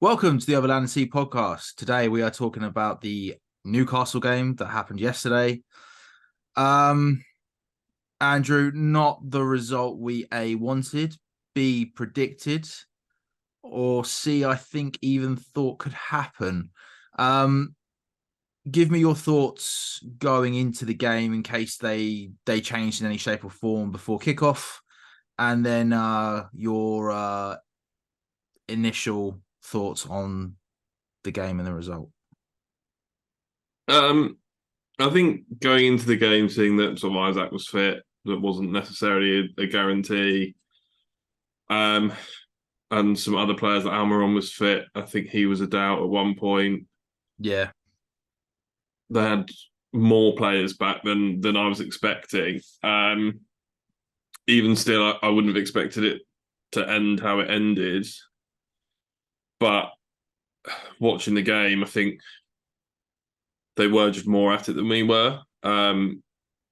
Welcome to the Overland and Sea podcast. Today we are talking about the Newcastle game that happened yesterday. Um, Andrew, not the result we A wanted, B predicted, or C I think even thought could happen. Um, Give me your thoughts going into the game in case they changed in any shape or form before kickoff, and then your initial thoughts on the game and the result. Um, I think going into the game, seeing that sort of Isaac was fit, that wasn't necessarily a guarantee. Um, and some other players like Almiron was fit. I think he was a doubt at one point. Yeah. They had more players back than I was expecting. Even still, I wouldn't have expected it to end how it ended. But watching the game, I think they were just more at it than we were.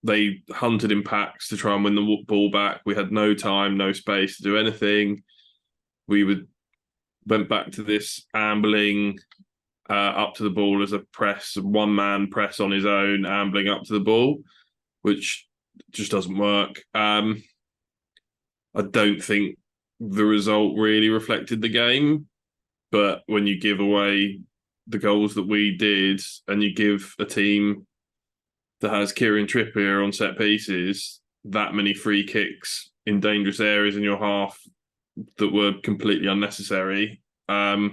They hunted in packs to try and win the ball back. We had no time, no space to do anything. Went back to this ambling up to the ball as a press, one man press on his own, ambling up to the ball, which just doesn't work. I don't think the result really reflected the game, but when you give away the goals that we did and you give a team that has Kieran Trippier on set pieces that many free kicks in dangerous areas in your half that were completely unnecessary, you're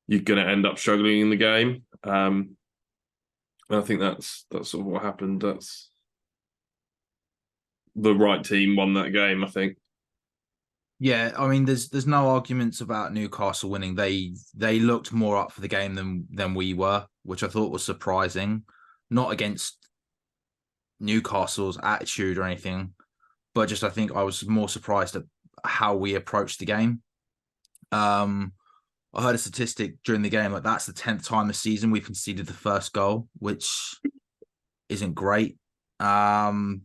going to end up struggling in the game. I think that's sort of what happened. That's the right team won that game, I think. Yeah, I mean, there's no arguments about Newcastle winning. They looked more up for the game than we were, which I thought was surprising. Not against Newcastle's attitude or anything, but just I think I was more surprised at how we approached the game. I heard a statistic during the game like that's the 10th time this season we've conceded the first goal, which isn't great. And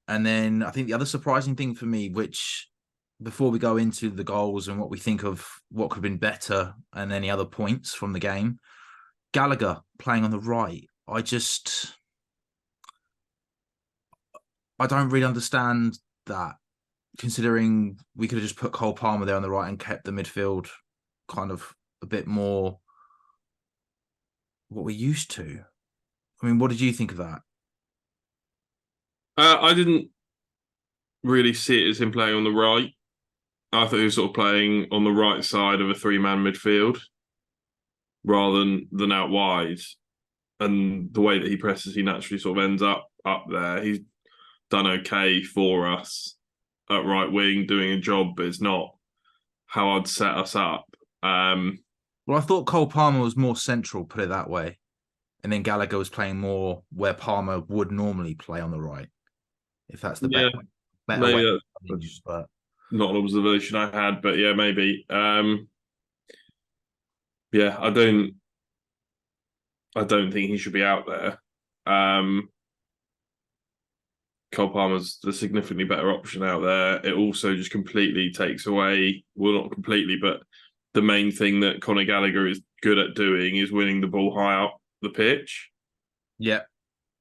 then I think the other surprising thing for me, which before we go into the goals and what we think of what could have been better and any other points from the game, Gallagher playing on the right. I don't really understand that, considering we could have just put Cole Palmer there on the right and kept the midfield kind of a bit more what we're used to. I mean, what did you think of that? I didn't really see it as him playing on the right. I thought he was sort of playing on the right side of a three-man midfield rather than out wide. And the way that he presses, he naturally sort of ends up there. He's done okay for us at right wing, doing a job, but it's not how I'd set us up. Well, I thought Cole Palmer was more central, put it that way. And then Gallagher was playing more where Palmer would normally play on the right, if that's the yeah, better way. maybe that's But not an observation I had, but yeah, maybe. Yeah, I don't think he should be out there. Cole Palmer's the significantly better option out there. It also just completely takes away, well, not completely, but the main thing that Conor Gallagher is good at doing is winning the ball high up the pitch. yeah,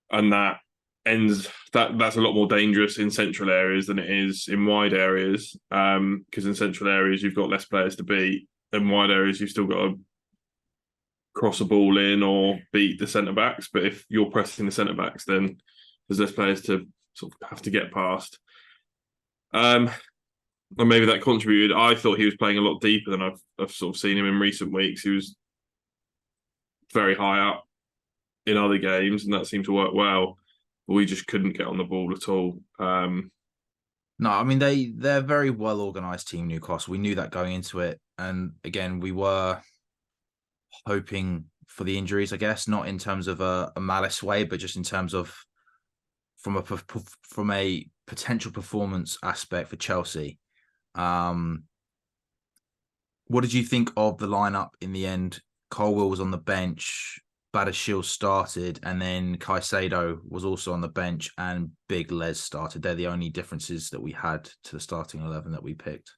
And that's a lot more dangerous in central areas than it is in wide areas. Because in central areas you've got less players to beat. In wide areas you've still got to cross a ball in or beat the centre backs. But if you're pressing the centre backs, then there's less players to sort of have to get past. And maybe that contributed. I thought he was playing a lot deeper than I've sort of seen him in recent weeks. He was very high up in other games, and that seemed to work well. But we just couldn't get on the ball at all. no, I mean they're a very well organized team, Newcastle. We knew that going into it, and again we were hoping for the injuries, I guess, not in terms of a malice way, but just in terms of from a potential performance aspect for Chelsea. What did you think of the lineup in the end? Colwell was on the bench, Badashil started, and then Caicedo was also on the bench, and Big Les started. They're the only differences that we had to the starting 11 that we picked.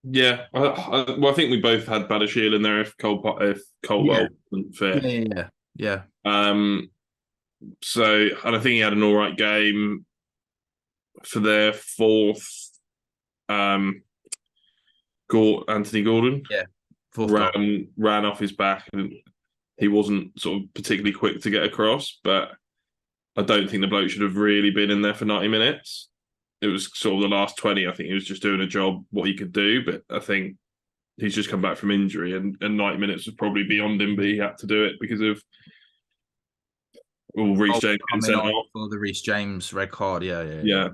Yeah, well, I think we both had Badashiel in there if Yeah, Colwell wasn't fit. yeah. Um, so and I think he had an all right game for their fourth. Um, Anthony Gordon Yeah. Fourth goal. ran off his back, and he wasn't sort of particularly quick to get across. But I don't think the bloke should have really been in there for 90 minutes. It was sort of the last 20. I think he was just doing a job what he could do, but I think he's just come back from injury, and 90 minutes was probably beyond him, but he had to do it because of Reece Oh, James getting coming sent on off. for the Reece James red card. Yeah, Yeah.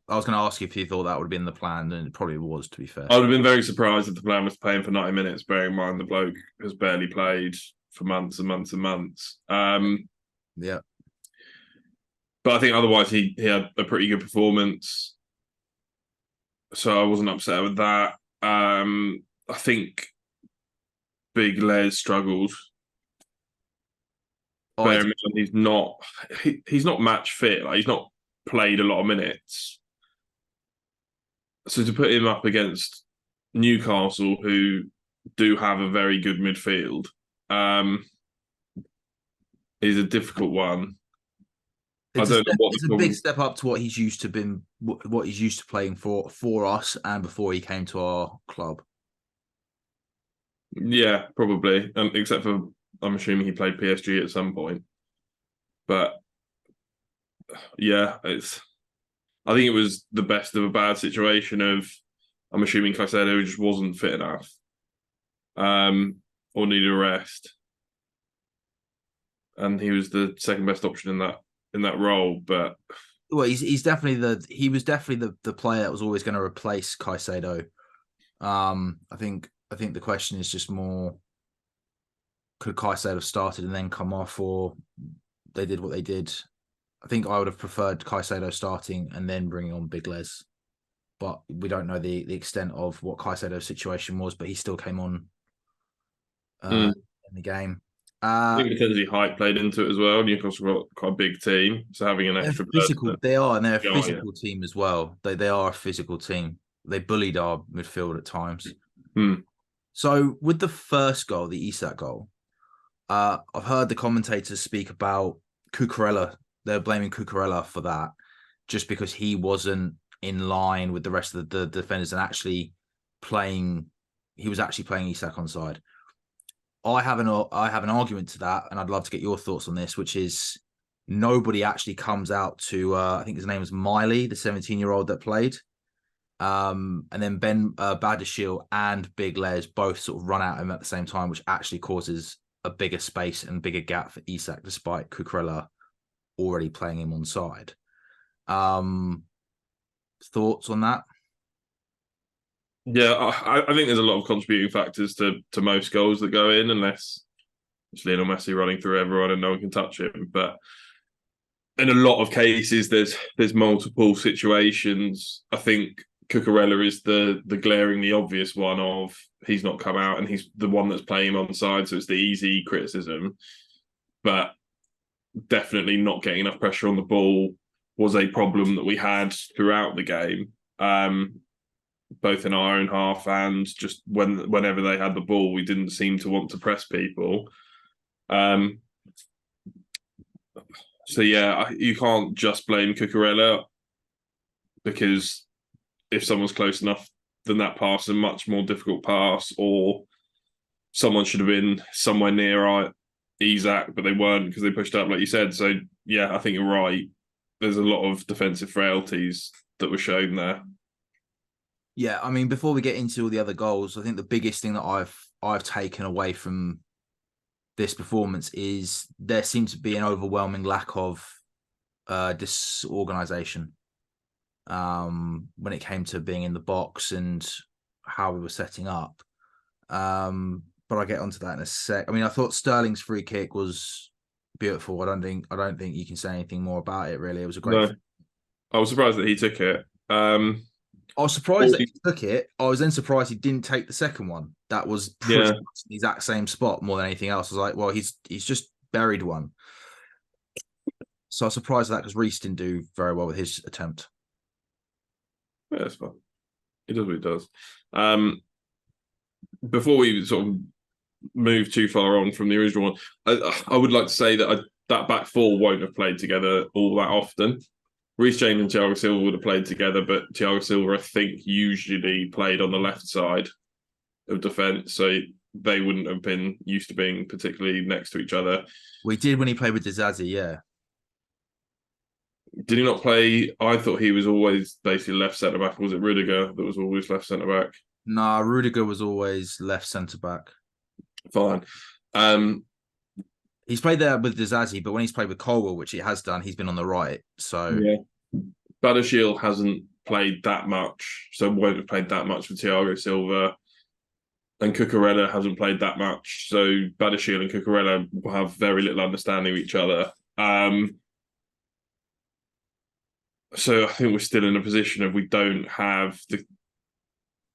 I was going to ask you if you thought that would have been the plan, and it probably was, to be fair. I would have been very surprised if the plan was to play him for 90 minutes, bearing in mind the bloke has barely played for months and months and months. Yeah. But I think otherwise he had a pretty good performance, so I wasn't upset with that. I think Big Les struggled. Oh, Bear in mind he's not match fit. Like he's not played a lot of minutes. So to put him up against Newcastle, who do have a very good midfield, um, is a difficult one. I don't know what the it's a big problem. step up to what he's used to been, what he's used to playing for us, and before he came to our club. Yeah, probably. Except for I'm assuming he played PSG at some point. But yeah, it's. I think it was the best of a bad situation. I'm assuming Caicedo just wasn't fit enough, or needed a rest, and he was the second best option in that role. But Well, he's definitely he was definitely the player that was always going to replace Caicedo. I think the question is just more, could Caicedo have started and then come off, or they did what they did? I think I would have preferred Caicedo starting and then bringing on Big Les, but we don't know the extent of what Caicedo's situation was, but he still came on mm, in the game. I think potentially height played into it as well. Newcastle got quite a big team, so having an They're extra physical. person. They are, and they're a Oh yeah. physical team as well. They are a physical team. They bullied our midfield at times. Hmm. So with the first goal, the Isak goal, I've heard the commentators speak about Cucurella. They're blaming Cucurella for that, just because he wasn't in line with the rest of the defenders and actually playing. He was actually playing Isak onside. I have an argument to that, and I'd love to get your thoughts on this, which is nobody actually comes out to. I think his name was Miley, the 17-year-old that played. And then Ben Badashil and Big Les both sort of run at him at the same time, which actually causes a bigger space and bigger gap for Isak, despite Cucurella already playing him on side. Thoughts on that? Yeah, I think there's a lot of contributing factors to most goals that go in, unless it's Lionel Messi running through everyone and no one can touch him. But in a lot of cases, there's multiple situations. I think Cucurella is the glaringly obvious one of he's not come out and he's the one that's playing him on side, so it's the easy criticism. But definitely not getting enough pressure on the ball was a problem that we had throughout the game. Both in our own half and just whenever they had the ball, we didn't seem to want to press people. So yeah, you can't just blame Cucurella, because if someone's close enough, then that pass is a much more difficult pass, or someone should have been somewhere near Isak, but they weren't because they pushed up, like you said. So yeah, I think you're right. There's a lot of defensive frailties that were shown there. Yeah, I mean, before we get into all the other goals, I think the biggest thing that I've taken away from this performance is there seems to be an overwhelming lack of disorganization when it came to being in the box and how we were setting up. But I'll get onto that in a sec. I mean, I thought Sterling's free kick was beautiful. I don't think you can say anything more about it. Really, it was a great. No, I was surprised that he took it. I was surprised that he took it. I was then surprised he didn't take the second one. That was pretty much the exact same spot more than anything else. I was like, well, he's just buried one. So I was surprised at that because Reece didn't do very well with his attempt. Yeah, that's fine. It does what it does. Before we sort of move too far on from the original one, I would like to say that that back four won't have played together all that often. Reece James and Thiago Silva would have played together, but Thiago Silva, I think, usually played on the left side of defence, so they wouldn't have been used to being particularly next to each other. We did when he played with Dizazi, yeah. Did he not play? I thought he was always basically left centre back. Was it Rudiger that was always left centre back? Nah, Rudiger was always left centre back. Fine. He's played there with Dizazi, but when he's played with Colwell, which he has done, he's been on the right. So yeah, Badiashile hasn't played that much, so won't have played that much for Thiago Silva. And Cucurella hasn't played that much, so Badiashile and Cucurella will have very little understanding of each other. So I think we're still in a position of we don't have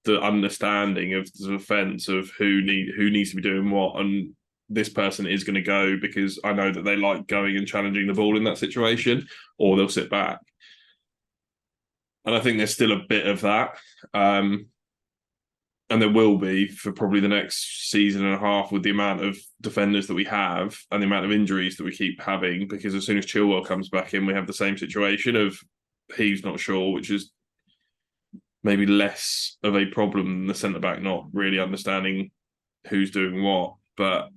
the understanding of the defence of who needs to be doing what, and this person is going to go because I know that they like going and challenging the ball in that situation, or they'll sit back. And I think there's still a bit of that. And there will be for probably the next season and a half with the amount of defenders that we have and the amount of injuries that we keep having, because as soon as Chilwell comes back in, we have the same situation of he's not sure, which is maybe less of a problem than the centre-back not really understanding who's doing what. But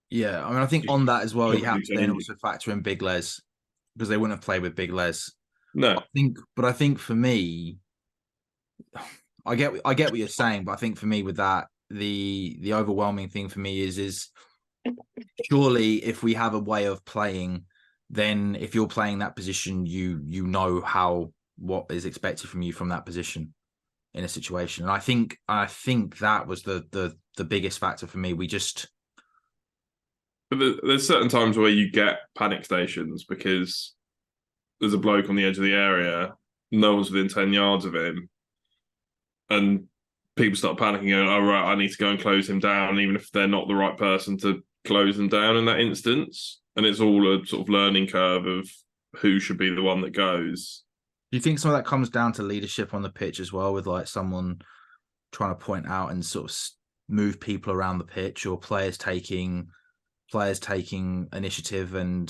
yeah, I mean, I think on that as well, you have to then also factor in Big Les, because they wouldn't have played with Big Les. No. I think for me, I get what you're saying, but I think for me with that, the overwhelming thing for me is surely if we have a way of playing, then if you're playing that position, you know what is expected from you from that position in a situation. And I think that was the biggest factor for me. But there's certain times where you get panic stations because there's a bloke on the edge of the area, no one's within 10 yards of him, and people start panicking, going, oh, right, I need to go and close him down, even if they're not the right person to close them down in that instance. And it's all a sort of learning curve of who should be the one that goes. Do you think some of that comes down to leadership on the pitch as well, with like someone trying to point out and sort of move people around the pitch, or players taking initiative and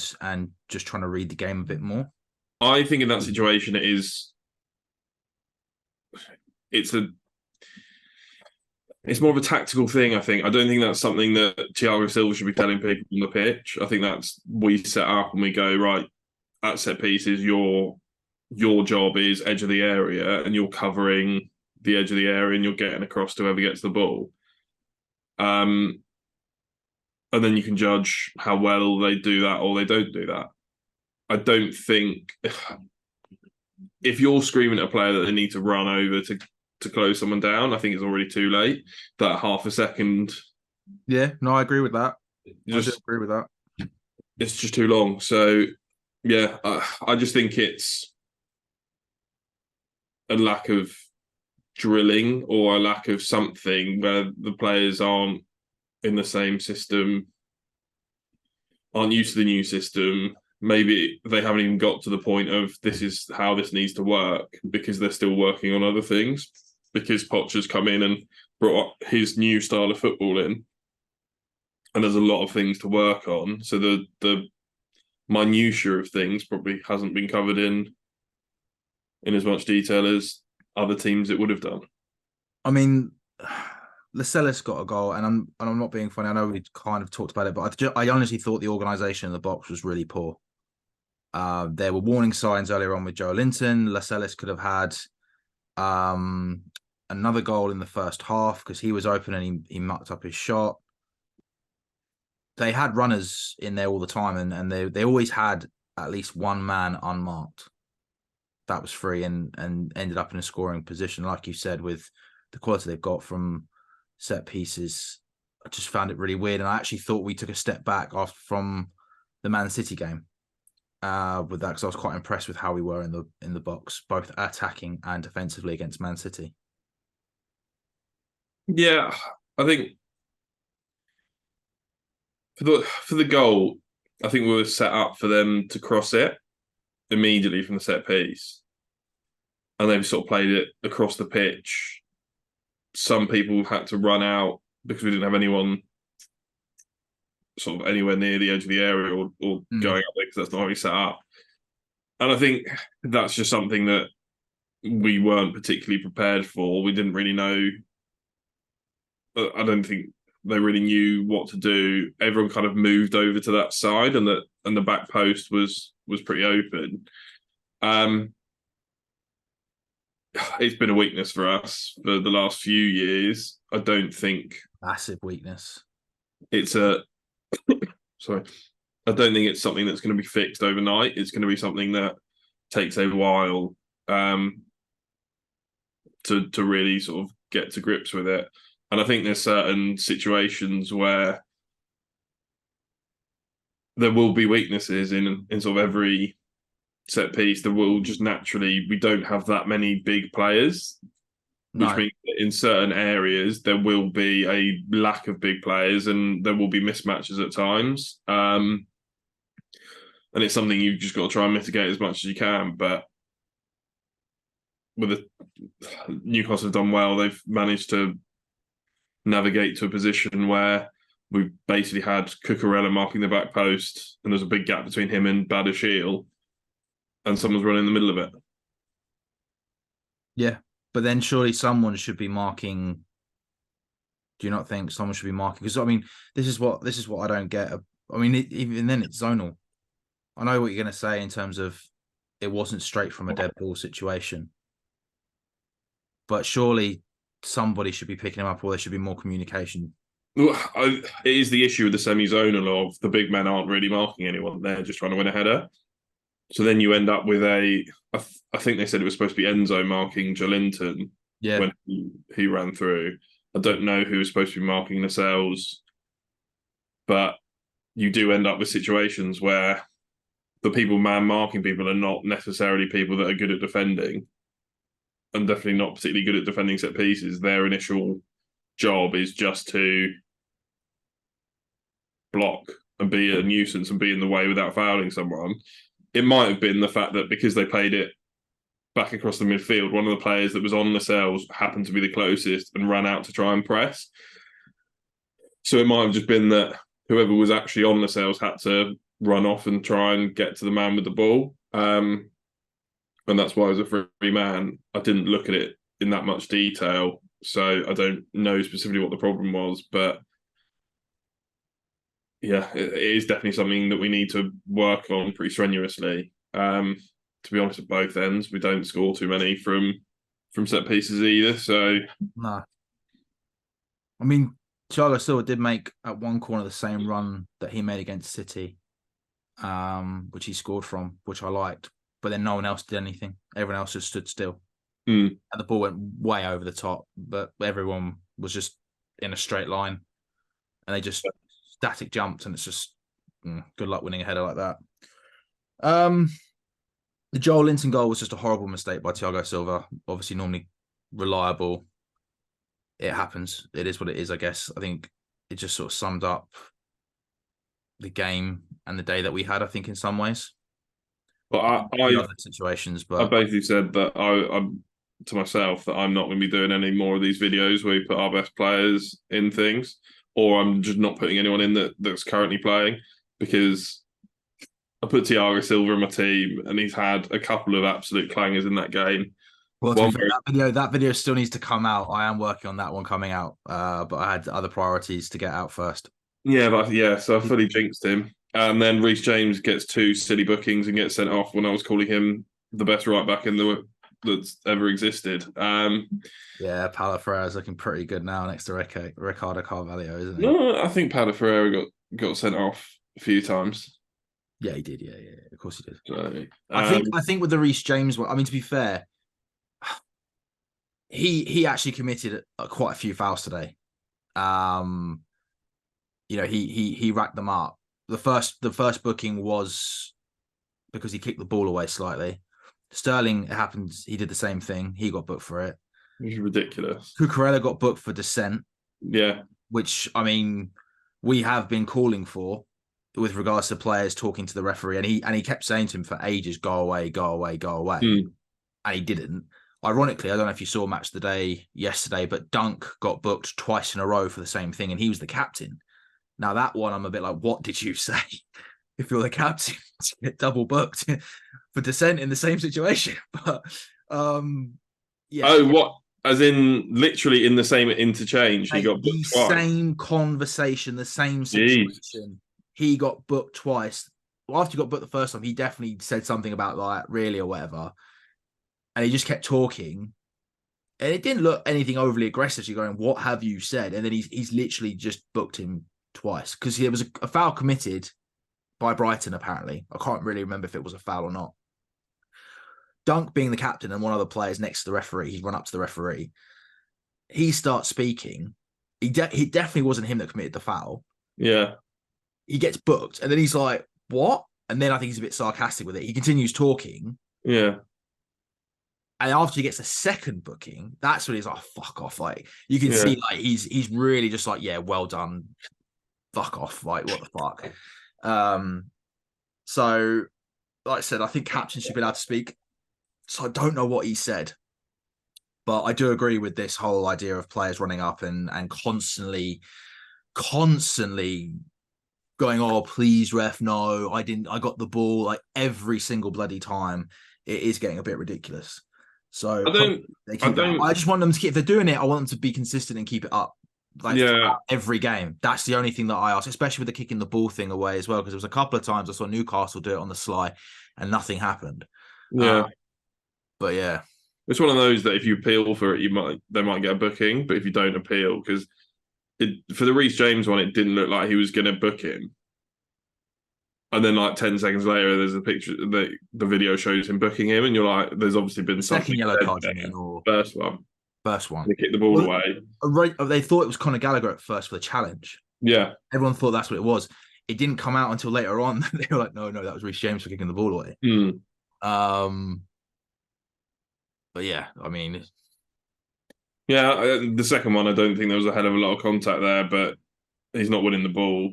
just trying to read the game a bit more? I think in that situation, it's more of a tactical thing, I think. I don't think that's something that Thiago Silva should be telling people on the pitch. I think that's we set up and we go, right, at set pieces, your job is edge of the area and you're covering the edge of the area and you're getting across to whoever gets the ball. And then you can judge how well they do that or they don't do that. I don't think if you're screaming at a player that they need to run over to close someone down, I think it's already too late. That half a second. Yeah, no, I agree with that. I just agree with that. It's just too long. So, yeah, I just think it's a lack of drilling or a lack of something where the players aren't in the same system, aren't used to the new system. Maybe they haven't even got to the point of this is how this needs to work because they're still working on other things. Because Poch's come in and brought his new style of football in, and there's a lot of things to work on. So the minutiae of things probably hasn't been covered in as much detail as other teams it would have done. I mean, Lascelles got a goal, and I'm not being funny. I know we kind of talked about it, but I honestly thought the organisation in the box was really poor. There were warning signs earlier on with Joe Linton. Lascelles could have had another goal in the first half because he was open and he mucked up his shot. They had runners in there all the time, and they always had at least one man unmarked that was free and ended up in a scoring position. Like you said, with the quality they've got from set pieces, I just found it really weird. And I actually thought we took a step back from the Man City game with that, because I was quite impressed with how we were in the box, both attacking and defensively against Man City. Yeah, I think for the goal, I think we were set up for them to cross it immediately from the set piece. and they've sort of played it across the pitch. Some people had to run out because we didn't have anyone sort of anywhere near the edge of the area or going up there because that's not how we set up. And I think that's just something that we weren't particularly prepared for. We didn't really know. I don't think they really knew what to do. Everyone kind of moved over to that side, and the back post was pretty open. It's been a weakness for us for the last few years. I don't think Massive weakness. it's a sorry. I don't think it's something that's going to be fixed overnight. It's going to be something that takes a while to really sort of get to grips with it. And I think there's certain situations where there will be weaknesses in sort of every set piece. There will just naturally, we don't have that many big players, which means that in certain areas there will be a lack of big players and there will be mismatches at times. And it's something you've just got to try and mitigate as much as you can. But Newcastle have done well. They've managed to navigate to a position where we've basically had Cucurella marking the back post, and there's a big gap between him and Badashil, and someone's running in the middle of it. Yeah, but then surely someone should be marking. Do you not think someone should be marking? Because I mean, this is what I don't get. I mean, even then it's zonal. I know what you're going to say in terms of it wasn't straight from a dead ball situation, but surely somebody should be picking him up, or there should be more communication. Well, it is the issue with the semi-zonal of the big men aren't really marking anyone. They're just trying to win a header. So then you end up with I think they said it was supposed to be Enzo marking Jolinton when he ran through. I don't know who was supposed to be marking Lascelles, but you do end up with situations where the people marking people are not necessarily people that are good at defending, and definitely not particularly good at defending set pieces. Their initial job is just to block and be a nuisance and be in the way without fouling someone. It might have been the fact that because they played it back across the midfield, one of the players that was on Lascelles happened to be the closest and ran out to try and press. So it might have just been that whoever was actually on Lascelles had to run off and try and get to the man with the ball. And that's why it was a free man. I didn't look at it in that much detail, so I don't know specifically what the problem was, but yeah, it is definitely something that we need to work on pretty strenuously. To be honest, at both ends, we don't score too many from set pieces either. So no, I mean, Thiago Silva did make at one corner the same run that he made against City, which he scored from, which I liked. But then no one else did anything. Everyone else just stood still. And the ball went way over the top, but everyone was just in a straight line. And they just static jumped, and it's just good luck winning a header like that. The Joel Linton goal was just a horrible mistake by Thiago Silva. Obviously, normally reliable. It happens. It is what it is, I guess. I think it just sort of summed up the game and the day that we had, I think, in some ways. But other situations, but I basically said that I'm to myself that I'm not going to be doing any more of these videos where we put our best players in things, or I'm just not putting anyone in that's currently playing, because I put Thiago Silva in my team and he's had a couple of absolute clangers in that game. Well, to be fair, that video still needs to come out. I am working on that one coming out, but I had other priorities to get out first. Yeah, so I fully jinxed him. And then Reece James gets 2 silly bookings and gets sent off when I was calling him the best right back that's ever existed. Yeah, Paulo Ferreira is looking pretty good now next to Ricardo Carvalho, isn't he? No, I think Paulo Ferreira got sent off a few times. Yeah, he did. Yeah, of course he did. So, I think with the Reece James one, I mean, to be fair, he actually committed quite a few fouls today. He racked them up. The first booking was because he kicked the ball away slightly. Sterling, it happens, he did the same thing. He got booked for it. Which is ridiculous. Cucurella got booked for dissent. Yeah. Which, I mean, we have been calling for with regards to players talking to the referee. And he kept saying to him for ages, go away, go away, go away. And he didn't. ironically, I don't know if you saw Match of the Day yesterday, but Dunk got booked twice in a row for the same thing, and he was the captain. Now that one, I'm a bit like, what did you say? If you're the captain, to get double booked for dissent in the same situation. But yeah. Oh, what? As in literally in the same interchange, he got The booked twice. same conversation, the same Jeez. situation. He got booked twice. Well, after he got booked the first time, he definitely said something about like really or whatever. And he just kept talking. And it didn't look anything overly aggressive. So you're going, what have you said? And then he's literally just booked him twice because there was a foul committed by Brighton, apparently. I can't really remember if it was a foul or not. Dunk being the captain and one of the players next to the referee, he'd run up to the referee. He starts speaking. He definitely wasn't him that committed the foul. Yeah. He gets booked, and then he's like, "What?" And then I think he's a bit sarcastic with it. He continues talking, Yeah. and after he gets a second booking, that's when he's like, "Fuck off!" Like you can Yeah. see, like he's really just like, "Yeah, well done, fuck off!" Like what the fuck. So like I said, I think captains should be allowed to speak. So I don't know what he said, but I do agree with this whole idea of players running up and constantly going, "Oh, please, ref, no, I didn't, I got the ball," like every single bloody time. It is getting a bit ridiculous. So I don't. they I keep it up. don't. I just want them to keep, if they're doing it, I want them to be consistent and keep it up. Like Yeah. every game. That's the only thing that I ask, especially with the kicking the ball thing away as well, because there was a couple of times I saw Newcastle do it on the sly and nothing happened. Yeah. But yeah. It's one of those that if you appeal for it, they might get a booking, but if you don't appeal, because for the Reece James one, it didn't look like he was going to book him. And then, like 10 seconds later, there's a picture. The video shows him booking him, and you're like, "There's obviously been something." Second yellow said card, you there. mean, or First one, first one? they kicked the ball Well, away. they thought it was Conor Gallagher at first for the challenge. Yeah, Everyone thought that's what it was. It didn't come out until later on. They were like, no, that was Reece James for kicking the ball away. mm. But yeah, I mean, Yeah. The second one, I don't think there was a hell of a lot of contact there, but he's not winning the ball.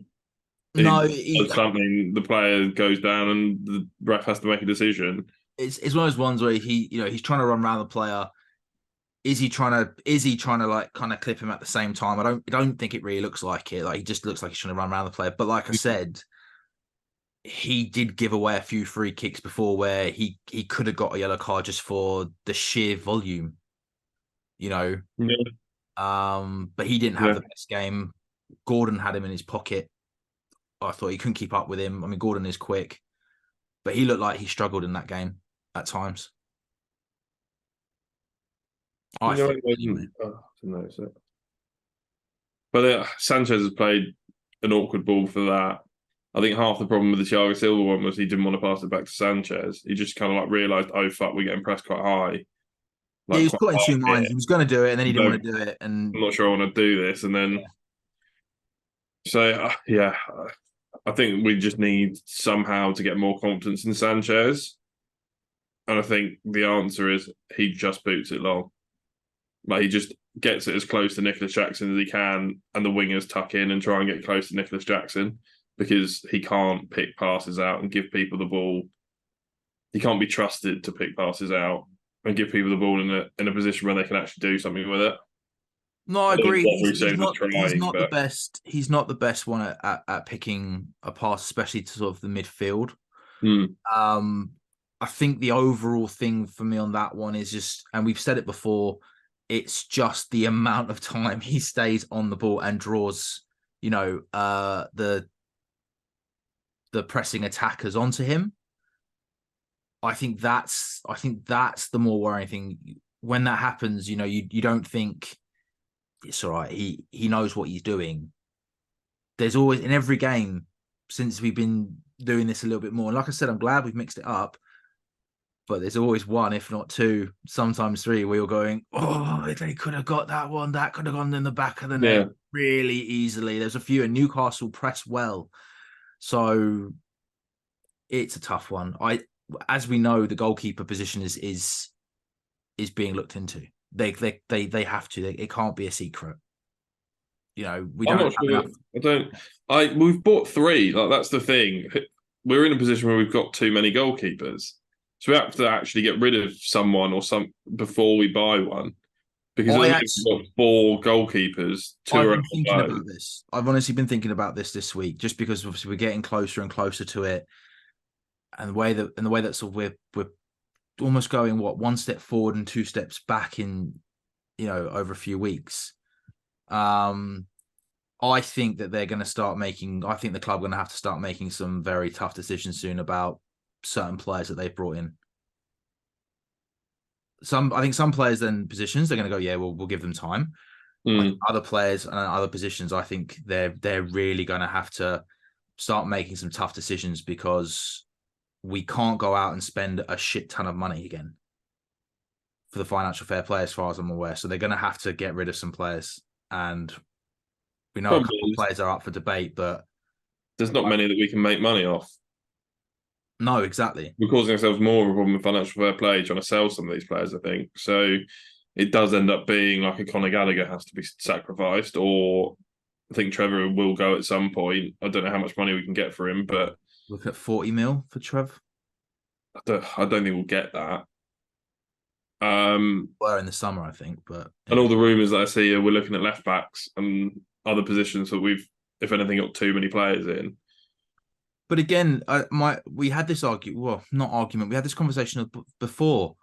no, He does something, the player goes down, and the ref has to make a decision. it's one of those ones where he's trying to run around the player. Is he trying to like kind of clip him at the same time? I don't think it really looks like it. Like he just looks like he's trying to run around the player. But like I said, he did give away a few free kicks before where he could have got a yellow card just for the sheer volume, you know. Yeah. But he didn't have the best game. Gordon had him in his pocket. I thought he couldn't keep up with him. I mean, Gordon is quick, but he looked like he struggled in that game at times. I thought anyway. Notice it. But Sanchez has played an awkward ball for that. I think half the problem with the Thiago Silva one was he didn't want to pass it back to Sanchez. He just kind of like realised, oh fuck, we're getting pressed quite high. Like, he was caught in two minds. He was going to do it, and then he didn't want to do it. And I'm not sure I want to do this. And then, yeah, I think we just need somehow to get more confidence in Sanchez. And I think the answer is he just boots it long. Like he just gets it as close to Nicholas Jackson as he can, and the wingers tuck in and try and get close to Nicholas Jackson because he can't pick passes out and give people the ball. He can't be trusted to pick passes out and give people the ball in a position where they can actually do something with it. No, I agree. He's not but the best. He's not the best one at picking a pass, especially to sort of the midfield. I think the overall thing for me on that one is just, and we've said it before, it's just the amount of time he stays on the ball and draws, the pressing attackers onto him. I think that's the more worrying thing. When that happens, you don't think it's all right. He knows what he's doing. There's always, in every game since we've been doing this a little bit more, and like I said, I'm glad we've mixed it up. But there's always one, if not two, sometimes three, where you're going, oh, if they could have got that one, that could have gone in the back of the net really easily. There's a few, and Newcastle press well. So it's a tough one. As we know, the goalkeeper position is being looked into. They have to. It can't be a secret. We don't. We've bought three. Like that's the thing. We're in a position where we've got too many goalkeepers. So we have to actually get rid of someone or some before we buy one. Because at the I minute we've got four goalkeepers, two I've are been on thinking loan. about this. I've honestly been thinking about this week, just because obviously we're getting closer and closer to it, and the way that sort of we're almost going one step forward and two steps back in over a few weeks. Um, I think that they're going to start making. I think the club are going to have to start making some very tough decisions soon about certain players that they've brought in. I think some players then positions they're going to go, yeah, we'll give them time. I think Mm. other players and other positions, I think they're really going to have to start making some tough decisions, because we can't go out and spend a shit ton of money again for the financial fair play, as far as I'm aware. So they're going to have to get rid of some players, and we know a Problem couple of is, players are up for debate, but there's not many that we can make money off. no, exactly. We're causing ourselves more of a problem with financial fair play trying to sell some of these players, I think. So it does end up being like a Conor Gallagher has to be sacrificed, or I think Trevor will go at some point. I don't know how much money we can get for him, but Look at 40 mil for Trev. I don't think we'll get that. Um, Were in the summer, I think, but and yeah. all the rumours that I see are we're looking at left backs and other positions that we've, if anything, got too many players in. But again, we had this argument. Well, not argument. We had this conversation before.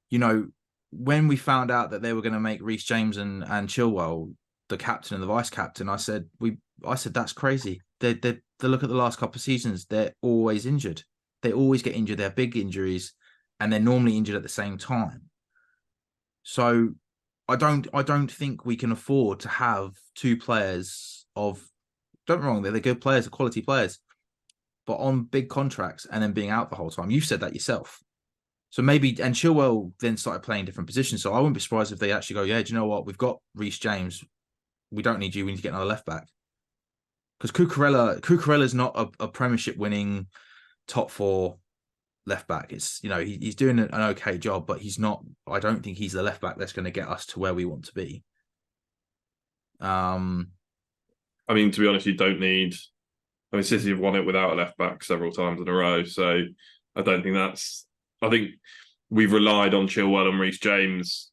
You know, when we found out that they were going to make Reece James and Chilwell the captain and the vice captain, I said that's crazy. They look at the last couple of seasons. They're always injured. They always get injured. They're big injuries, and they're normally injured at the same time. So I don't think we can afford to have two players of, don't get me wrong, they're good players, they're quality players, but on big contracts and then being out the whole time. You've said that yourself. So maybe, and Chilwell then started playing different positions. So I wouldn't be surprised if they actually go, yeah, do you know what? We've got Reece James. We don't need you. We need to get another left back. Because Cucurella's not a Premiership winning top four left back. It's, he's doing an okay job, but he's not. I don't think he's the left back that's going to get us to where we want to be. I mean, to be honest, you don't need. I mean, City have won it without a left back several times in a row, so I don't think that's. I think we've relied on Chilwell and Reece James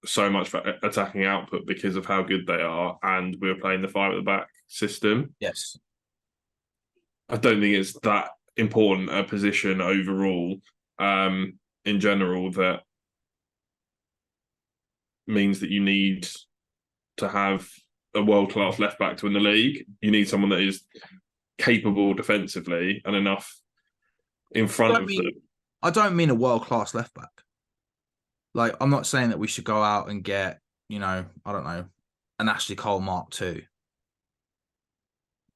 so much for attacking output because of how good they are, and we were playing the five at the back system. Yes. I don't think it's that important a position overall, in general, that means that you need to have a world class left back to win the league. You need someone that is capable defensively and enough in I front don't of mean them. I don't mean a world class left back. Like, I'm not saying that we should go out and get, I don't know, an Ashley Cole Mark II.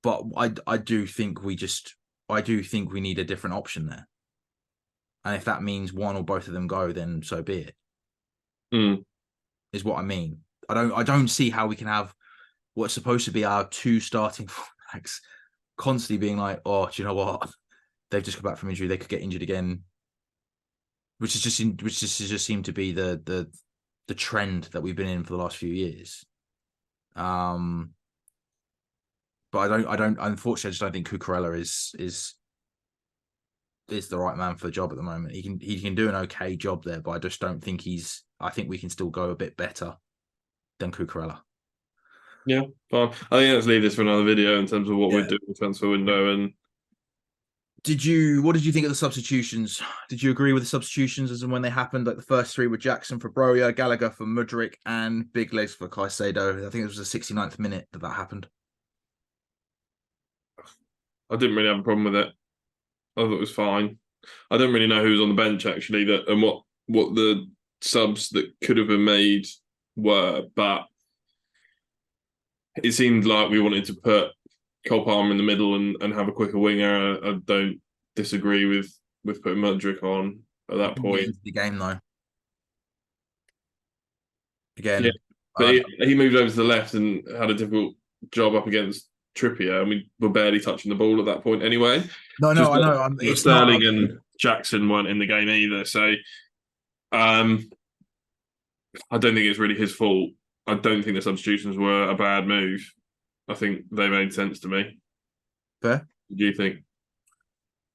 But I do think we need a different option there. And if that means one or both of them go, then so be it. Mm. Is what I mean. I don't see how we can have what's supposed to be our two starting fullbacks constantly being like, oh, do you know what? They've just come back from injury. They could get injured again. Which just seemed to be the trend that we've been in for the last few years. But unfortunately, I just don't think Cucurella is the right man for the job at the moment. He can do an okay job there, but I just don't think I think we can still go a bit better than Cucurella. Yeah, fine. I think let's leave this for another video in terms of what we're Yeah. doing in the transfer window. And What did you think of the substitutions? Did you agree with the substitutions as and when they happened? Like the first three were Jackson for Broja, Gallagher for Mudryk, and Big Legs for Caicedo. I think it was the 69th minute that happened. I didn't really have a problem with it. I thought it was fine. I don't really know who was on the bench actually, that and what the subs that could have been made were, but it seemed like we wanted to put Cole Palmer in the middle and have a quicker winger. I don't disagree with putting Mudryk on at He that didn't get point. into the game though. Yeah, Again, but he moved over to the left and had a difficult job up against Trippier, and we were barely touching the ball at that point anyway. no, Just I know. It's not. Sterling and Jackson weren't in the game either, so I don't think it's really his fault. I don't think the substitutions were a bad move. I think they made sense to me. Fair. What do you think?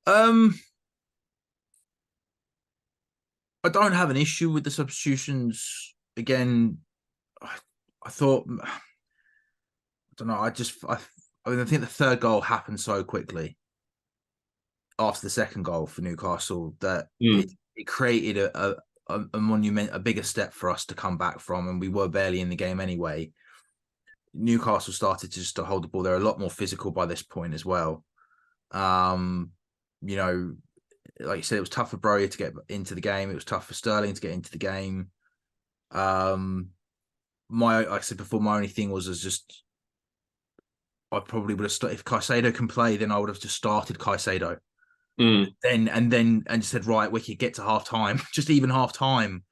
Um, I don't have an issue with the substitutions. Again, I thought, I don't know. I mean, I think the third goal happened so quickly after the second goal for Newcastle that it created a monument, a bigger step for us to come back from, and we were barely in the game anyway. Newcastle started to hold the ball. They're a lot more physical by this point as well. You know, like you said, it was tough for Broja to get into the game. It was tough for Sterling to get into the game. Like I said before, my only thing was just I probably would have started if Caicedo can play, then I would have just started Caicedo. Then just said, right, we could get to half time, just even half time,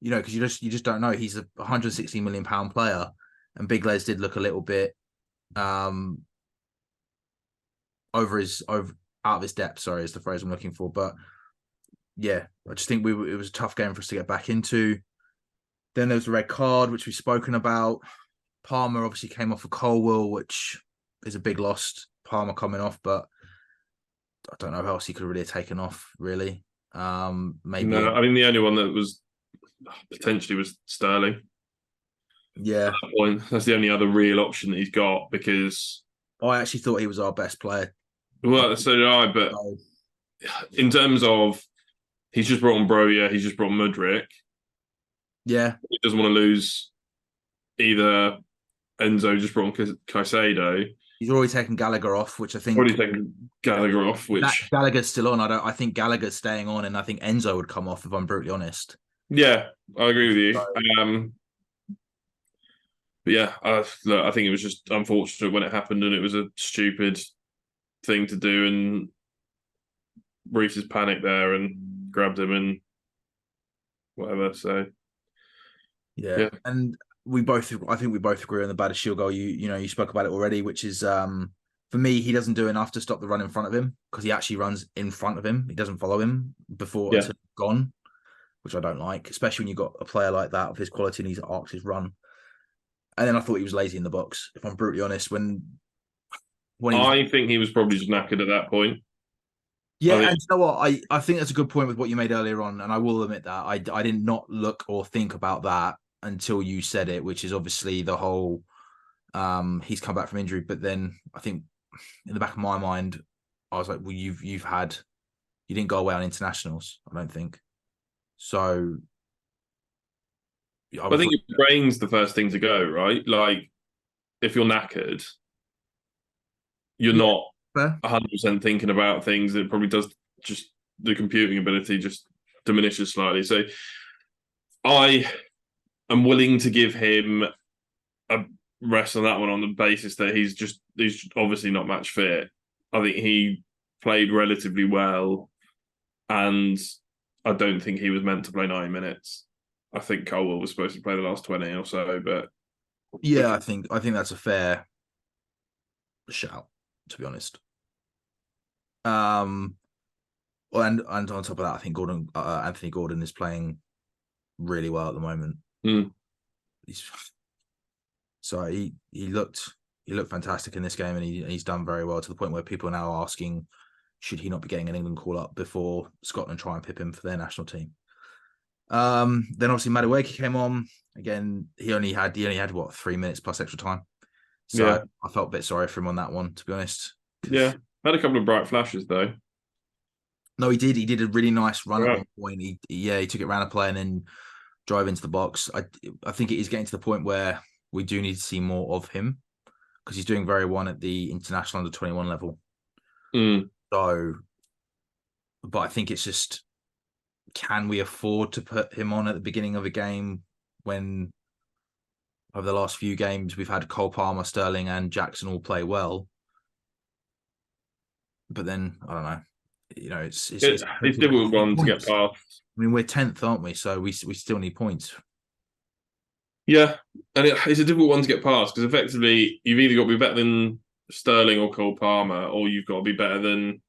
because you just don't know. He's a 160 million pound player, and Big Les did look a little bit over out of his depth. Sorry, is the phrase I'm looking for. But yeah, I just think it was a tough game for us to get back into. Then there was the red card, which we've spoken about. Palmer obviously came off of Colwell, which is a big loss. Palmer coming off, but I don't know how else he could really have taken off, really. Maybe. No, I mean, the only one that was potentially was Sterling. Yeah. At that point, that's the only other real option that he's got, because I actually thought he was our best player. Well, so did I, but in terms of he's just brought on Broja, he's just brought on Mudryk. Yeah. He doesn't want to lose either. Enzo just brought on Caicedo. He's already taken Gallagher off, which I think. Already taken Gallagher off, which Gallagher's still on. I think Gallagher's staying on, and I think Enzo would come off if I'm brutally honest. Yeah, I agree with you. But yeah, I think it was just unfortunate when it happened, and it was a stupid thing to do. And Reece has panicked there and grabbed him and whatever. So yeah. And I think we both agree on the Badiashile goal. You spoke about it already, which is for me, he doesn't do enough to stop the run in front of him, because he actually runs in front of him. He doesn't follow him before it's gone, which I don't like, especially when you've got a player like that of his quality and he's arced his run. And then I thought he was lazy in the box, if I'm brutally honest. When I think he was probably just knackered at that point. Yeah, and you know what? I think that's a good point with what you made earlier on, and I will admit that I did not look or think about that until you said it, which is obviously the whole he's come back from injury. But then I think in the back of my mind, I was like, well, you didn't go away on internationals, I don't think. So I think your brain's the first thing to go, right? Like, if you're knackered, you're not 100% thinking about things. It probably does, just the computing ability just diminishes slightly. So I am willing to give him a rest on that one on the basis that he's obviously not match fit. I think he played relatively well, and I don't think he was meant to play 90 minutes. I think Colwell was supposed to play the last 20 or so, but yeah, I think that's a fair shout, to be honest. Well, and on top of that, I think Anthony Gordon is playing really well at the moment. So he looked fantastic in this game, and he's done very well, to the point where people are now asking, should he not be getting an England call up before Scotland try and pip him for their national team? Then obviously Madueke came on again. He only had what, 3 minutes plus extra time. So I felt a bit sorry for him on that one, to be honest. Yeah, had a couple of bright flashes though. No, he did. He did a really nice run at one point. He took it around a play and then drove into the box. I think it is getting to the point where we do need to see more of him, because he's doing very well at the international under 21 level. So, but I think it's just, can we afford to put him on at the beginning of a game when over the last few games we've had Cole Palmer, Sterling, and Jackson all play well? But then I don't know. It's difficult one to get past. I mean, we're 10th, aren't we? So we still need points. Yeah, and it's a difficult one to get past, because effectively you've either got to be better than Sterling or Cole Palmer, or you've got to be better than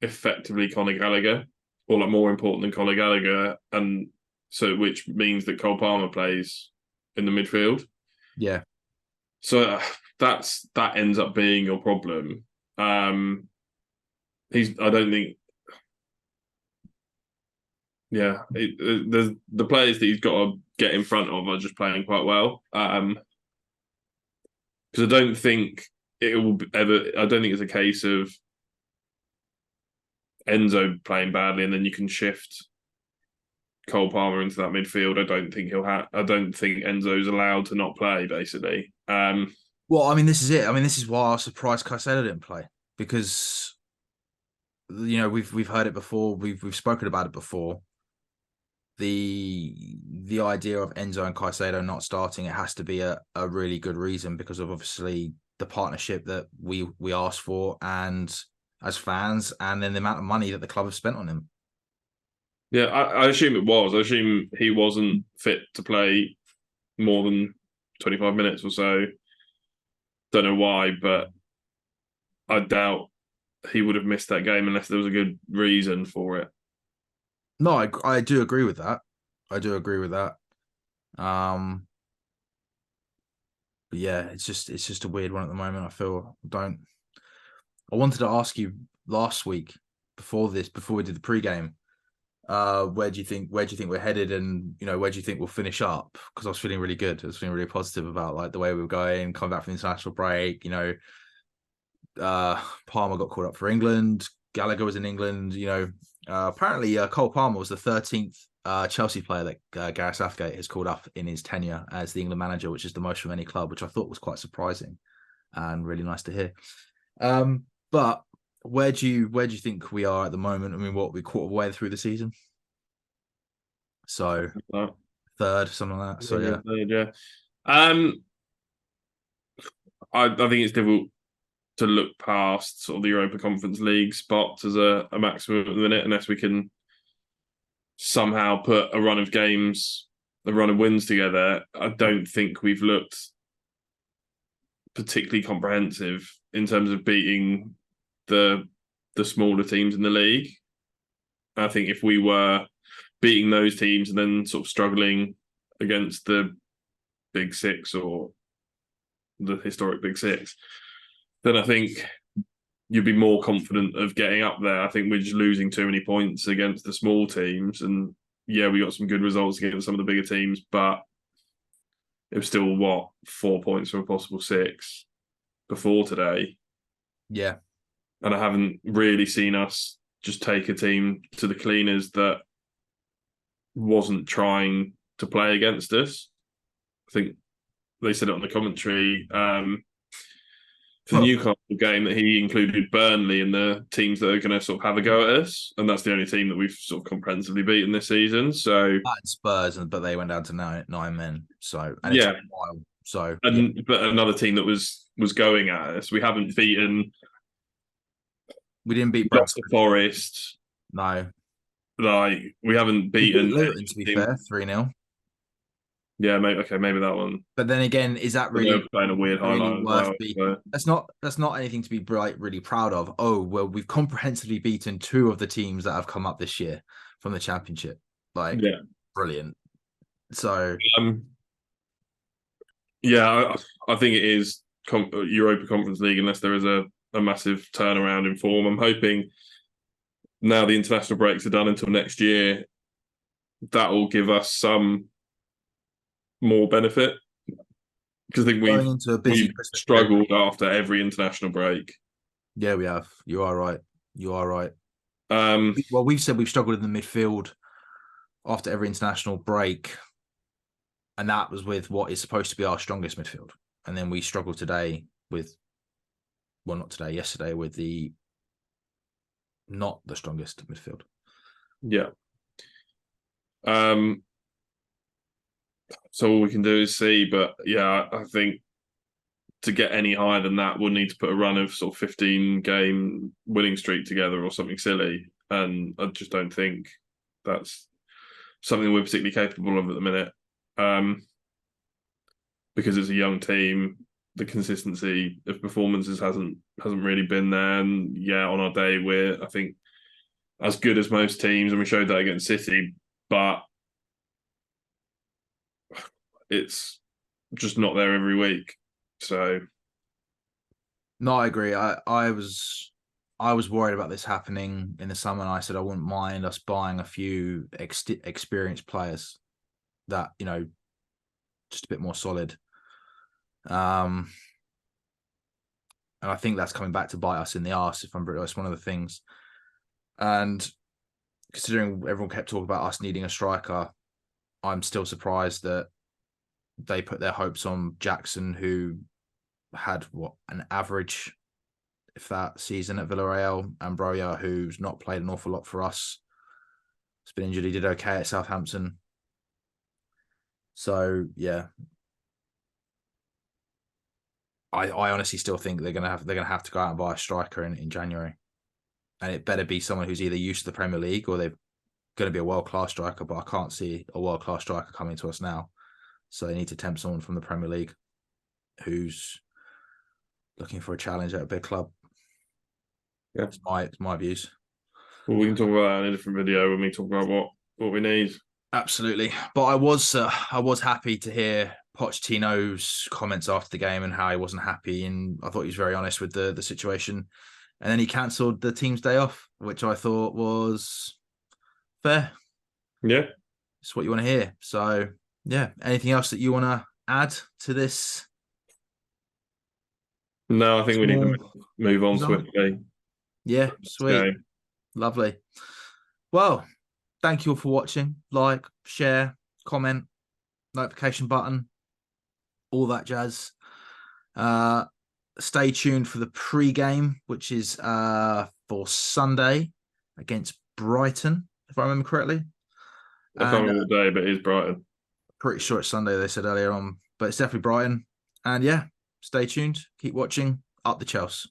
effectively Conor Gallagher, or like more important than Conor Gallagher, and so which means that Cole Palmer plays in the midfield. Yeah. So that ends up being your problem. I don't think there's the players that he's got to get in front of are just playing quite well. Because I don't think it will ever. I don't think it's a case of Enzo playing badly and then you can shift Cole Palmer into that midfield. I don't think he'll have. I don't think Enzo's allowed to not play. Basically, Well, I mean, this is it. I mean, this is why I was surprised Caicedo didn't play because we've heard it before. We've spoken about it before. The idea of Enzo and Caicedo not starting, it has to be a really good reason because of obviously the partnership that we asked for and as fans, and then the amount of money that the club have spent on him. yeah, I assume it was. I assume he wasn't fit to play more than 25 minutes or so. Don't know why, but I doubt he would have missed that game unless there was a good reason for it. No, I do agree with that. I do agree with that. But yeah, it's just a weird one at the moment. I wanted to ask you last week before we did the pregame, where do you think we're headed, and where do you think we'll finish up? Because I was feeling really good. I was feeling really positive about like the way we were going, coming back from the international break. Palmer got called up for England. Gallagher was in England. Apparently Cole Palmer was the 13th Chelsea player that Gareth Southgate has called up in his tenure as the England manager, which is the most from any club, which I thought was quite surprising and really nice to hear. But where do you think we are at the moment? I mean, we quarter of the way through the season, so third, something like that. So yeah, third, yeah. I think it's difficult to look past sort of the Europa Conference League spots as a maximum at the minute, unless we can somehow put a run of wins together. I don't think we've looked particularly comprehensive in terms of beating the smaller teams in the league. I think if we were beating those teams and then sort of struggling against the Big Six or the historic Big Six, then I think you'd be more confident of getting up there. I think we're just losing too many points against the small teams. And yeah, we got some good results against some of the bigger teams, but it was still 4 points from a possible 6 before today. yeah. And I haven't really seen us just take a team to the cleaners that wasn't trying to play against us. I think they said it on the commentary for the Newcastle game that he included Burnley in the teams that are going to sort of have a go at us, and that's the only team that we've sort of comprehensively beaten this season. So Spurs, but they went down to nine men. So and yeah, it took a while. So but another team that was going at us. We haven't beaten. We didn't beat Brentford Brentford. Forest. No, like we haven't beaten we beat Luton. To be fair, 3-0. Yeah, maybe that one. But then again, is that really playing a weird highlight worth as well? So. That's not anything to be really proud of. Oh well, we've comprehensively beaten 2 of the teams that have come up this year from the Championship. Brilliant. So yeah, I think it is Europa Conference League unless there is a massive turnaround in form. I'm hoping now the international breaks are done until next year, that will give us some more benefit, because I think we've struggled after every international break. Yeah, we have. You are right. Well, we've said we've struggled in the midfield after every international break, and that was with what is supposed to be our strongest midfield. And then we struggled today with, well, not today, yesterday with not the strongest midfield. Yeah. So all we can do is see, but yeah, I think to get any higher than that, we'll need to put a run of sort of 15-game winning streak together or something silly. And I just don't think that's something we're particularly capable of at the minute. Because it's a young team, the consistency of performances hasn't really been there. And yeah, on our day, we're, I think, as good as most teams, and we showed that against City, but it's just not there every week. So no, I agree. I was I was worried about this happening in the summer, and I said I wouldn't mind us buying a few experienced players that, just a bit more solid. And I think that's coming back to bite us in the arse, if I'm brutally honest, one of the things. And considering everyone kept talking about us needing a striker, I'm still surprised that they put their hopes on Jackson, who had an average, if that, season at Villarreal, and Broja, who's not played an awful lot for us. He's been injured. He did okay at Southampton. So yeah, I honestly still think they're gonna have to go out and buy a striker in January, and it better be someone who's either used to the Premier League or they're going to be a world-class striker. But I can't see a world-class striker coming to us now, so they need to tempt someone from the Premier League who's looking for a challenge at a big club. Yeah, it's my views. Well, we can talk about that in a different video when we talk about what we need. Absolutely, but I was happy to hear Pochettino's comments after the game and how he wasn't happy, and I thought he was very honest with the situation. And then he cancelled the team's day off, which I thought was fair. Yeah, it's what you want to hear. So yeah, anything else that you want to add to this? No, I think we need to move on swiftly. Yeah, sweet. Lovely. Well, thank you all for watching. Like, share, comment, notification button, all that jazz. Stay tuned for the pre-game, which is for Sunday against Brighton, if I remember correctly. I can't remember what day, but it is Brighton. Pretty sure it's Sunday, they said earlier on, but it's definitely Brighton. And yeah, stay tuned. Keep watching. Up the Chelsea.